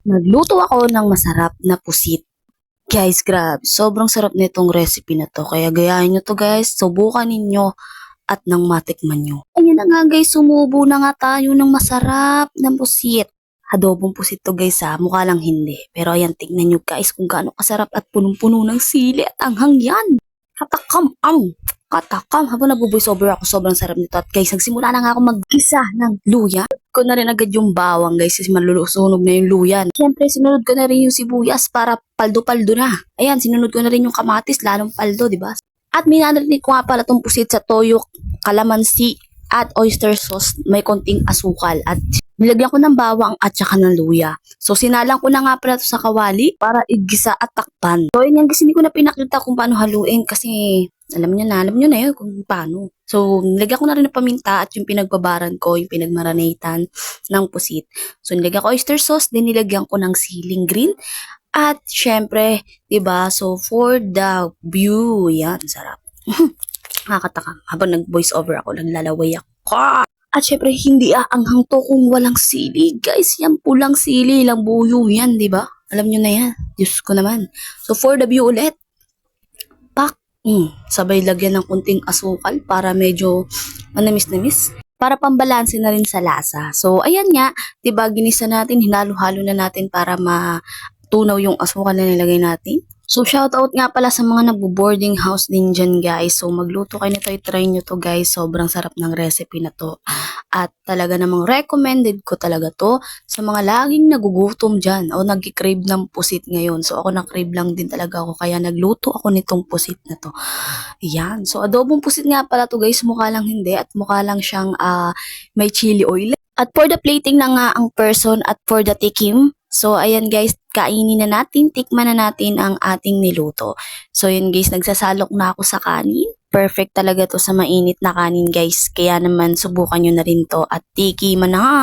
Nagluto ako ng masarap na pusit. Guys, grabe. Sobrang sarap nitong recipe na to. Kaya gayahin nyo to guys. Subukan ninyo at nang matikman nyo. Ayan na nga guys, sumubo na nga tayo ng masarap na pusit. Adobong pusit to guys ha. Mukha lang hindi. Pero ayan, tignan nyo guys kung gaano kasarap at punong-puno ng sili at anghang yan. Katakam katakam. Habang nabuboy over ako, sobrang sarap nito. At guys, nagsimula na nga ako mag-gisa ng luya. Ko na rin agad yung bawang guys kasi malulusunog na yung luya. Siyempre, sinunod ko na rin yung sibuyas para paldo-paldo na. Ayan, sinunod ko na rin yung kamatis, lalong paldo, di ba? At minanarinig ko nga pala itong pusit sa toyo, kalamansi, at oyster sauce. May konting asukal at nilagyan ko ng bawang at saka ng luya. So, sinalang ko na nga pala ito sa kawali para igisa at takpan. So, yun yan kasi hindi ko na pinakita kung paano haluin kasi alam nyo na yun kung paano. So, nilagyan ko na rin ng paminta at yung pinagbabaran ko, yung pinagmarinatan ng pusit. So, nilagyan ko oyster sauce, din nilagyan ko ng siling green. At, syempre, diba? So, for the view, yan, sarap. Nakakatakam. Habang nag-voice over ako, naglalaway ako. At syempre, hindi aanghang to kung walang sili. Guys, yan pulang sili, lang buyo yan, diba? Alam nyo na yan. Diyos ko naman. So, for the view ulit, pak. Sabay lagyan ng kunting asukal para medyo manamis-namis. Para pambalanse na rin sa lasa. So, ayan nga, 'di ba, ginisa natin, hinalo-halo na natin para matunaw yung asukal na nilagay natin. So, shout out nga pala sa mga nagbo-boarding house din dyan, guys. So, magluto kayo nito, i-try nyo to, guys. Sobrang sarap ng recipe na to. At talaga namang recommended ko talaga to sa mga laging nagugutom dyan o nag-crave ng pusit ngayon. So, ako na-crave lang din talaga ako. Kaya nagluto ako nitong pusit na to. Yan. So, adobong pusit nga pala to, guys. Mukha lang hindi at mukha lang siyang may chili oil. At for the plating na nga ang person at for the tikim, so ayan guys, kainin na natin, tikman na natin ang ating niluto. So yun guys, nagsasalok na ako sa kanin. Perfect talaga to sa mainit na kanin guys. Kaya naman subukan nyo na rin to at tikiman na nga.